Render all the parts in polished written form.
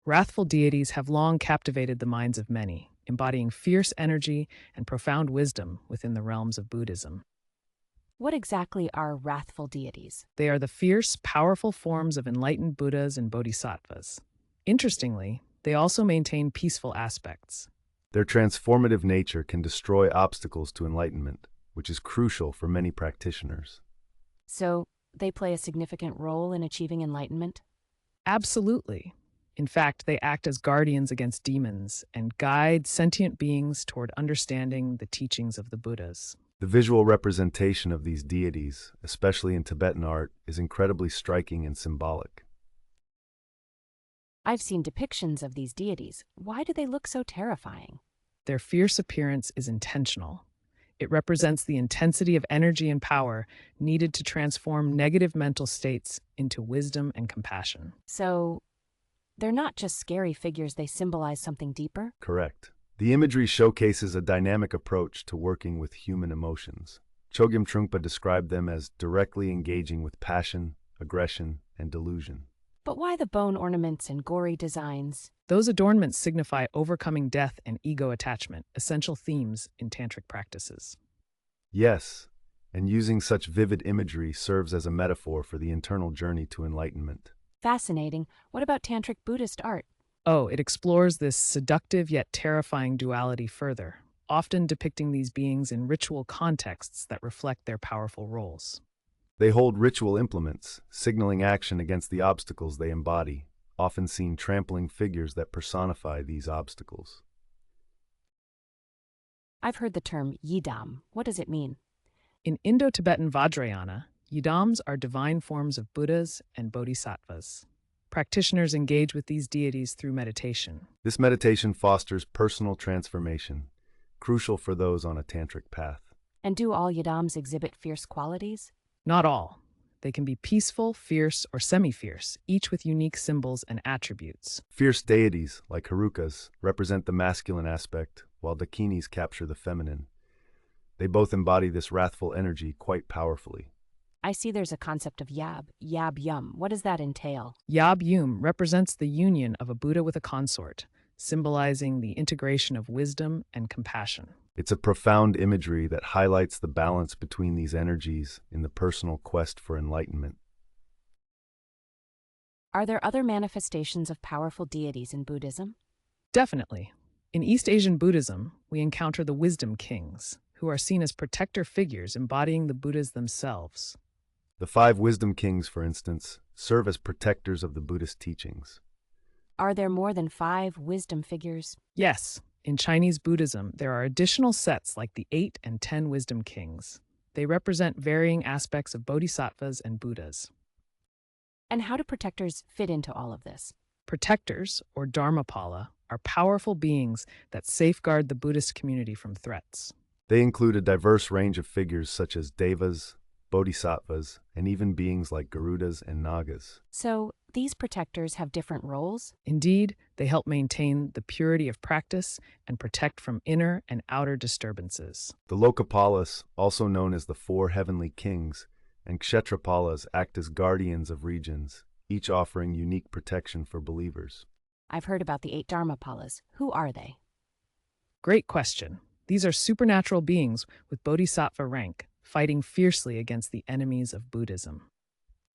Wrathful deities have long captivated the minds of many, embodying fierce energy and profound wisdom within the realms of Buddhism. What exactly are wrathful deities? They are the fierce, powerful forms of enlightened Buddhas and Bodhisattvas. Interestingly, they also maintain peaceful aspects. Their transformative nature can destroy obstacles to enlightenment, which is crucial for many practitioners. So, they play a significant role in achieving enlightenment? Absolutely. In fact, they act as guardians against demons and guide sentient beings toward understanding the teachings of the Buddhas. The visual representation of these deities, especially in Tibetan art, is incredibly striking and symbolic. I've seen depictions of these deities. Why do they look so terrifying? Their fierce appearance is intentional. It represents the intensity of energy and power needed to transform negative mental states into wisdom and compassion. So, they're not just scary figures, they symbolize something deeper? Correct. The imagery showcases a dynamic approach to working with human emotions. Chogyam Trungpa described them as directly engaging with passion, aggression, and delusion. But why the bone ornaments and gory designs? Those adornments signify overcoming death and ego attachment, essential themes in tantric practices. Yes, and using such vivid imagery serves as a metaphor for the internal journey to enlightenment. Fascinating. What about Tantric Buddhist art? Oh, it explores this seductive yet terrifying duality further, often depicting these beings in ritual contexts that reflect their powerful roles. They hold ritual implements, signaling action against the obstacles they embody, often seen trampling figures that personify these obstacles. I've heard the term Yidam. What does it mean? In Indo-Tibetan Vajrayana, Yidams are divine forms of Buddhas and Bodhisattvas. Practitioners engage with these deities through meditation. This meditation fosters personal transformation, crucial for those on a tantric path. And do all Yidams exhibit fierce qualities? Not all. They can be peaceful, fierce, or semi-fierce, each with unique symbols and attributes. Fierce deities, like Herukas, represent the masculine aspect, while Dakinis capture the feminine. They both embody this wrathful energy quite powerfully. I see there's a concept of yab-yum. What does that entail? Yab-yum represents the union of a Buddha with a consort, symbolizing the integration of wisdom and compassion. It's a profound imagery that highlights the balance between these energies in the personal quest for enlightenment. Are there other manifestations of powerful deities in Buddhism? Definitely. In East Asian Buddhism, we encounter the wisdom kings, who are seen as protector figures embodying the Buddhas themselves. The 5 wisdom kings, for instance, serve as protectors of the Buddhist teachings. Are there more than 5 wisdom figures? Yes. In Chinese Buddhism, there are additional sets like the 8 and 10 wisdom kings. They represent varying aspects of bodhisattvas and Buddhas. And how do protectors fit into all of this? Protectors, or Dharmapala, are powerful beings that safeguard the Buddhist community from threats. They include a diverse range of figures such as Devas, Bodhisattvas, and even beings like Garudas and Nagas. So, these protectors have different roles? Indeed, they help maintain the purity of practice and protect from inner and outer disturbances. The Lokapalas, also known as the 4 heavenly kings, and Kshetrapalas act as guardians of regions, each offering unique protection for believers. I've heard about the 8 Dharmapalas. Who are they? Great question. These are supernatural beings with bodhisattva rank, fighting fiercely against the enemies of Buddhism.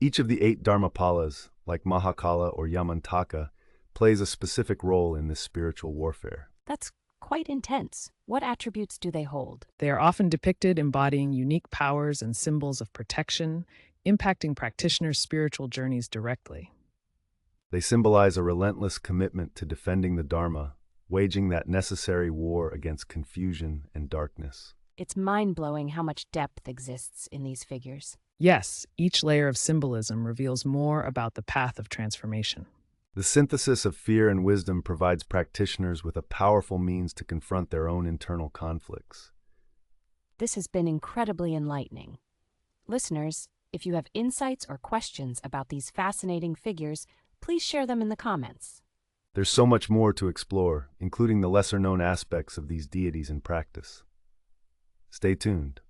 Each of the 8 Dharmapalas, like Mahakala or Yamantaka, plays a specific role in this spiritual warfare. That's quite intense. What attributes do they hold? They are often depicted embodying unique powers and symbols of protection, impacting practitioners' spiritual journeys directly. They symbolize a relentless commitment to defending the Dharma, waging that necessary war against confusion and darkness. It's mind-blowing how much depth exists in these figures. Yes, each layer of symbolism reveals more about the path of transformation. The synthesis of fear and wisdom provides practitioners with a powerful means to confront their own internal conflicts. This has been incredibly enlightening. Listeners, if you have insights or questions about these fascinating figures, please share them in the comments. There's so much more to explore, including the lesser-known aspects of these deities in practice. Stay tuned.